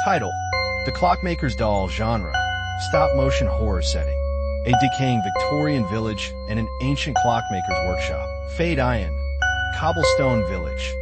Title: The Clockmaker's Doll. Genre: stop-motion horror setting. A decaying Victorian village and an ancient clockmaker's workshop. Fade Iron. Cobblestone village.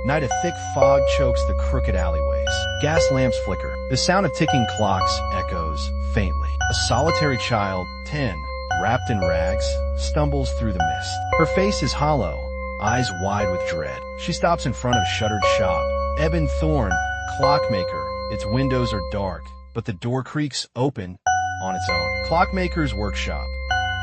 Night. A thick fog chokes the crooked alleyways. Gas lamps flicker. The sound of ticking clocks echoes faintly. A solitary child, 10, wrapped in rags, stumbles through the mist. Her face is hollow, eyes wide with dread. She stops in front of a shuttered shop. Eben Thorne, clockmaker. Its windows are dark, but the door creaks open on its own. Clockmaker's workshop.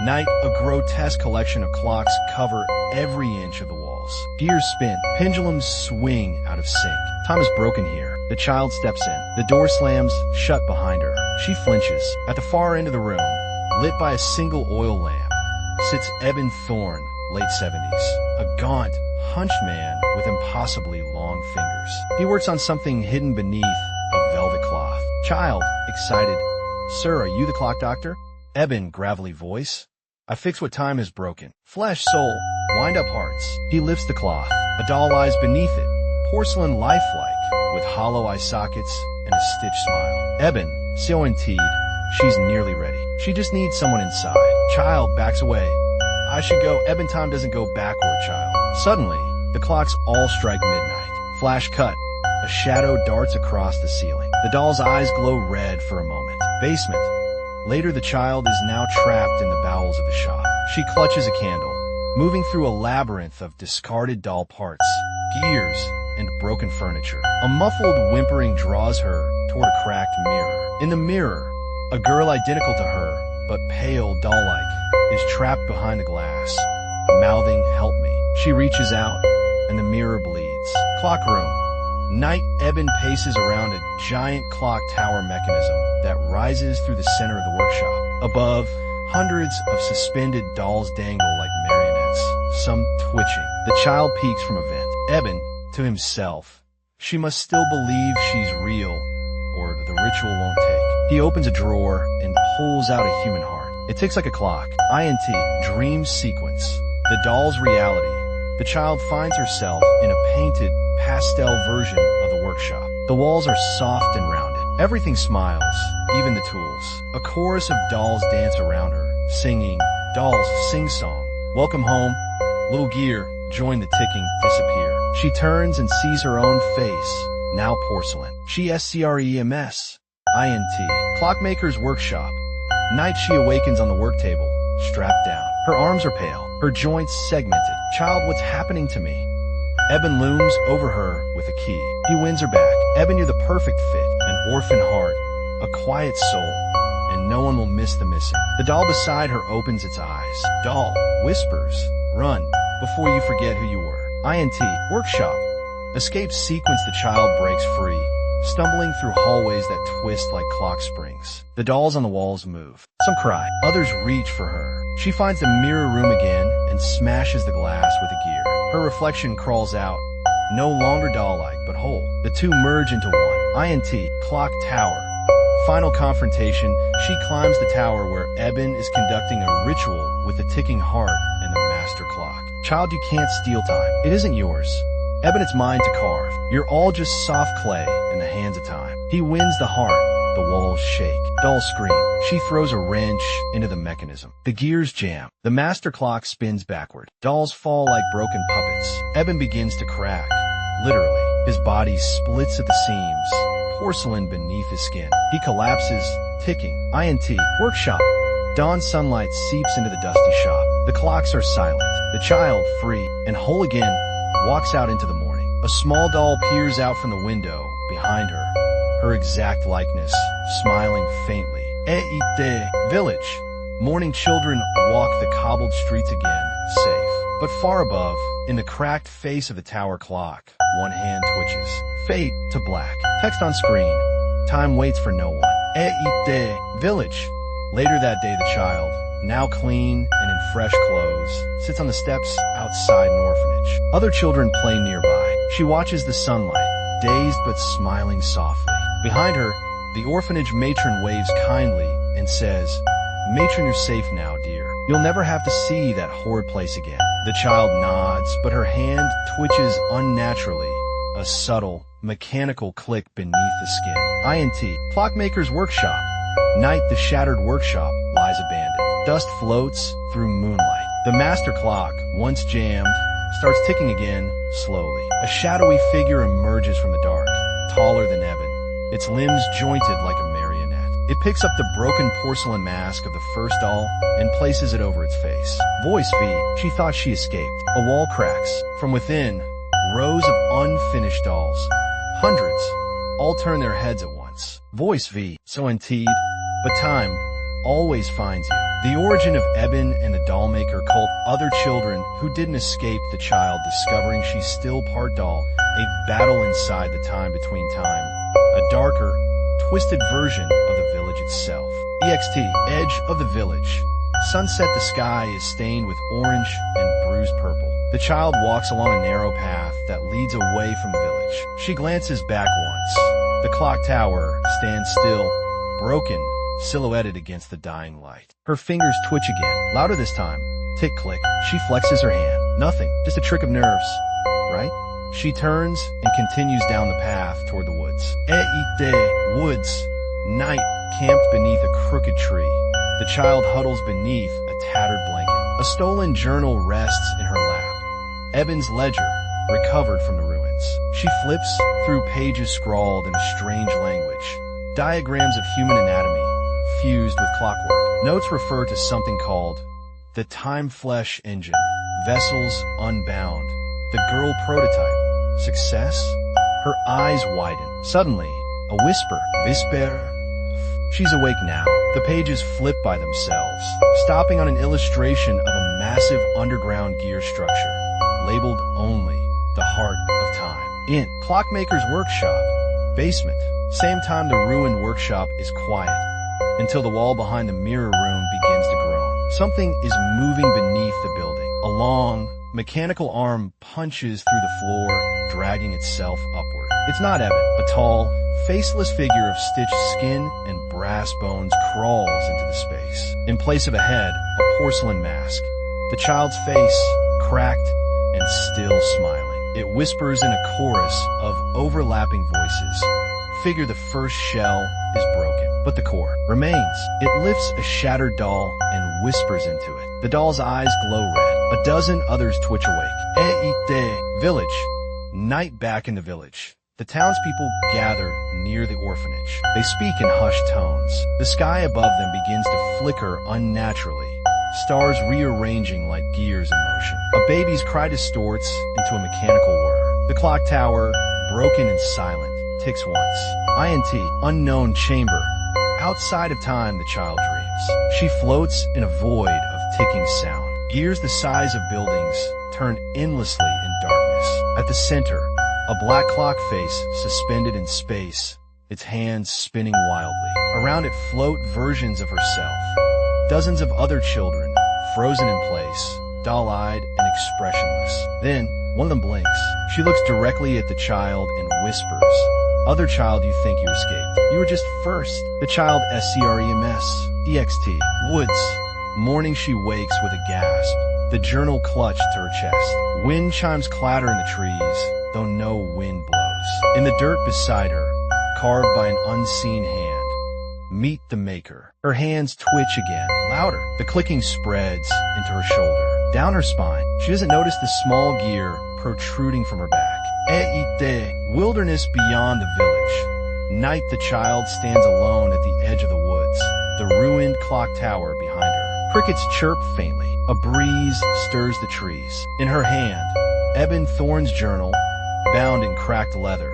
Night. A grotesque collection of clocks cover every inch of the walls. Gears spin. Pendulums swing out of sync. Time is broken here. The child steps in. The door slams shut behind her. She flinches. At the far end of the room, lit by a single oil lamp, sits Eben Thorne, late 70s. A gaunt, hunched man with impossibly long fingers. He works on something hidden beneath a velvet cloth. Child, excited. Sir, are you the clock doctor? Eben, gravelly voice. I fix what time is broken. Flesh, soul, wind up hearts. He lifts the cloth. A doll lies beneath it, porcelain lifelike, with hollow eye sockets and a stitched smile. Eben, so indeed, she's nearly ready. She just needs someone inside. Child backs away. I should go. Eben, time doesn't go backward, child. Suddenly, the clocks all strike midnight. Flash cut. A shadow darts across the ceiling. The doll's eyes glow red for a moment. Basement. Later, the child is now trapped in the bowels of the shop. She clutches a candle, moving through a labyrinth of discarded doll parts, gears, and broken furniture. A muffled whimpering draws her toward a cracked mirror. In the mirror, a girl identical to her, but pale, doll-like, is trapped behind the glass, mouthing, "Help me." She reaches out, and the mirror bleeds. Clock room. Night. Eben paces around a giant clock tower mechanism that rises through the center of the workshop. Above, hundreds of suspended dolls dangle like marionettes, some twitching. The child peeks from a vent. Eben, to himself, she must still believe she's real, or the ritual won't take. He opens a drawer and pulls out a human heart. It ticks like a clock. Dream sequence. The doll's reality. The child finds herself in a painted, pastel version of the workshop. The walls are soft and rounded. Everything smiles, even the tools. A chorus of dolls dance around her, singing, "Dolls, sing song. Welcome home." Little gear, join the ticking, disappear. She turns and sees her own face, now porcelain. She screams. Clockmaker's workshop. Night. She awakens on the work table, strapped down. Her arms are pale, her joints segmented. Child, what's happening to me? Eben looms over her with a key. He wins her back. Eben, you're the perfect fit. An orphan heart, a quiet soul, and no one will miss the missing. The doll beside her opens its eyes. Doll whispers, "Run, before you forget who you were." Workshop. Escape sequence. The child breaks free, stumbling through hallways that twist like clock springs. The dolls on the walls move. Some cry. Others reach for her. She finds the mirror room again and smashes the glass with a gear. Her reflection crawls out, no longer doll-like, but whole. The two merge into one. Clock tower. Final confrontation. She climbs the tower where Eben is conducting a ritual with the ticking heart and the master clock. Child, you can't steal time. It isn't yours. Eben, it's mine to carve. You're all just soft clay in the hands of time. He wins the heart. The walls shake. Dolls scream. She throws a wrench into the mechanism. The gears jam. The master clock spins backward. Dolls fall like broken puppets. Eben begins to crack. Literally. His body splits at the seams. Porcelain beneath his skin. He collapses, ticking. Workshop. Dawn sunlight seeps into the dusty shop. The clocks are silent. The child, free and whole again, walks out into the morning. A small doll peers out from the window behind her, her exact likeness, smiling faintly. Village. Morning children walk the cobbled streets again, safe. But far above, in the cracked face of the tower clock, one hand twitches. Fade to black. Text on screen. Time waits for no one. Village. Later that day, the child, now clean and in fresh clothes, sits on the steps outside an orphanage. Other children play nearby. She watches the sunlight, dazed but smiling softly. Behind her, the orphanage matron waves kindly and says, "Matron, you're safe now, dear. You'll never have to see that horrid place again." The child nods, but her hand twitches unnaturally, a subtle, mechanical click beneath the skin. INT, clockmaker's workshop. Night, the shattered workshop lies abandoned. Dust floats through moonlight. The master clock, once jammed, starts ticking again, slowly. A shadowy figure emerges from the dark, taller than Eben, its limbs jointed like a marionette. It picks up the broken porcelain mask of the first doll and places it over its face. Voice V. She thought she escaped. A wall cracks. From within, rows of unfinished dolls. Hundreds. All turn their heads at once. Voice V. So indeed, but time always finds you. The origin of Eben and the dollmaker cult. Other children who didn't escape the child discovering she's still part doll. A battle inside the time between time. A darker, twisted version of the village itself. EXT, edge of the village. Sunset, the sky is stained with orange and bruised purple. The child walks along a narrow path that leads away from the village. She glances back once. The clock tower stands still, broken, silhouetted against the dying light. Her fingers twitch again, louder this time. Tick-click. She flexes her hand. Nothing, just a trick of nerves. Right? She turns and continues down the path toward the woods. Woods. Night, camped beneath a crooked tree. The child huddles beneath a tattered blanket. A stolen journal rests in her lap. Eben's ledger, recovered from the ruins. She flips through pages scrawled in a strange language. Diagrams of human anatomy, fused with clockwork. Notes refer to something called the time-flesh engine. Vessels unbound. The girl prototype. Success? Her eyes widen. Suddenly, a whisper. Whisper. She's awake now. The pages flip by themselves, stopping on an illustration of a massive underground gear structure, labeled only the heart of time. In clockmaker's workshop, basement. Same time the ruined workshop is quiet, until the wall behind the mirror room begins to groan. Something is moving beneath the building. A long, mechanical arm punches through the floor, dragging itself upward. It's not Eben. A tall, faceless figure of stitched skin and brass bones crawls into the space. In place of a head, a porcelain mask. The child's face, cracked and still smiling. It whispers in a chorus of overlapping voices. Figure, the first shell is broken, but the core remains. It lifts a shattered doll and whispers into it. The doll's eyes glow red. A dozen others twitch awake. Village. Night, back in the village. The townspeople gather near the orphanage. They speak in hushed tones. The sky above them begins to flicker unnaturally, stars rearranging like gears in motion. A baby's cry distorts into a mechanical whir. The clock tower, broken and silent, ticks once. INT, unknown chamber. Outside of time, the child dreams. She floats in a void of ticking sound. Gears the size of buildings turn endlessly in darkness. At the center, a black clock face suspended in space, its hands spinning wildly. Around it float versions of herself. Dozens of other children, frozen in place, doll-eyed and expressionless. Then, one of them blinks. She looks directly at the child and whispers, "Other child, you think you escaped. You were just first." The child SCREMS. EXT. Woods. Morning, she wakes with a gasp, the journal clutched to her chest. Wind chimes clatter in the trees, though no wind blows. In the dirt beside her, carved by an unseen hand, meet the maker. Her hands twitch again, louder. The clicking spreads into her shoulder, down her spine. She doesn't notice the small gear protruding from her back. Wilderness beyond the village. Night, the child stands alone at the edge of the woods, the ruined clock tower behind her. Crickets chirp faintly. A breeze stirs the trees. In her hand, Eben Thorne's journal, bound in cracked leather,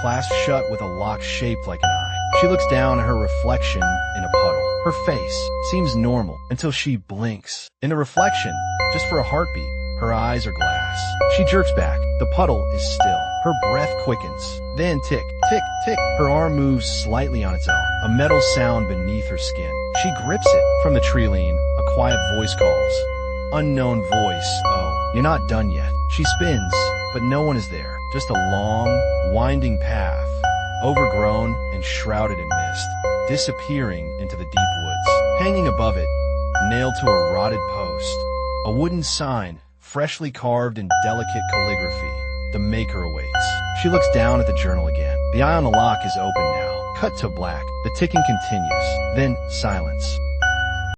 clasped shut with a lock shaped like an eye. She looks down at her reflection in a puddle. Her face seems normal until she blinks. In the reflection, just for a heartbeat, her eyes are glass. She jerks back. The puddle is still. Her breath quickens. Then tick, tick, tick. Her arm moves slightly on its own. A metal sound beneath her skin. She grips it. From the tree-line, a quiet voice calls. Unknown voice. "Oh, you're not done yet." She spins, but no one is there. Just a long, winding path, overgrown and shrouded in mist, disappearing into the deep woods. Hanging above it, nailed to a rotted post, a wooden sign, freshly carved in delicate calligraphy. The maker awaits. She looks down at the journal again. The eye on the lock is open now. Cut to black. The ticking continues. Then, silence.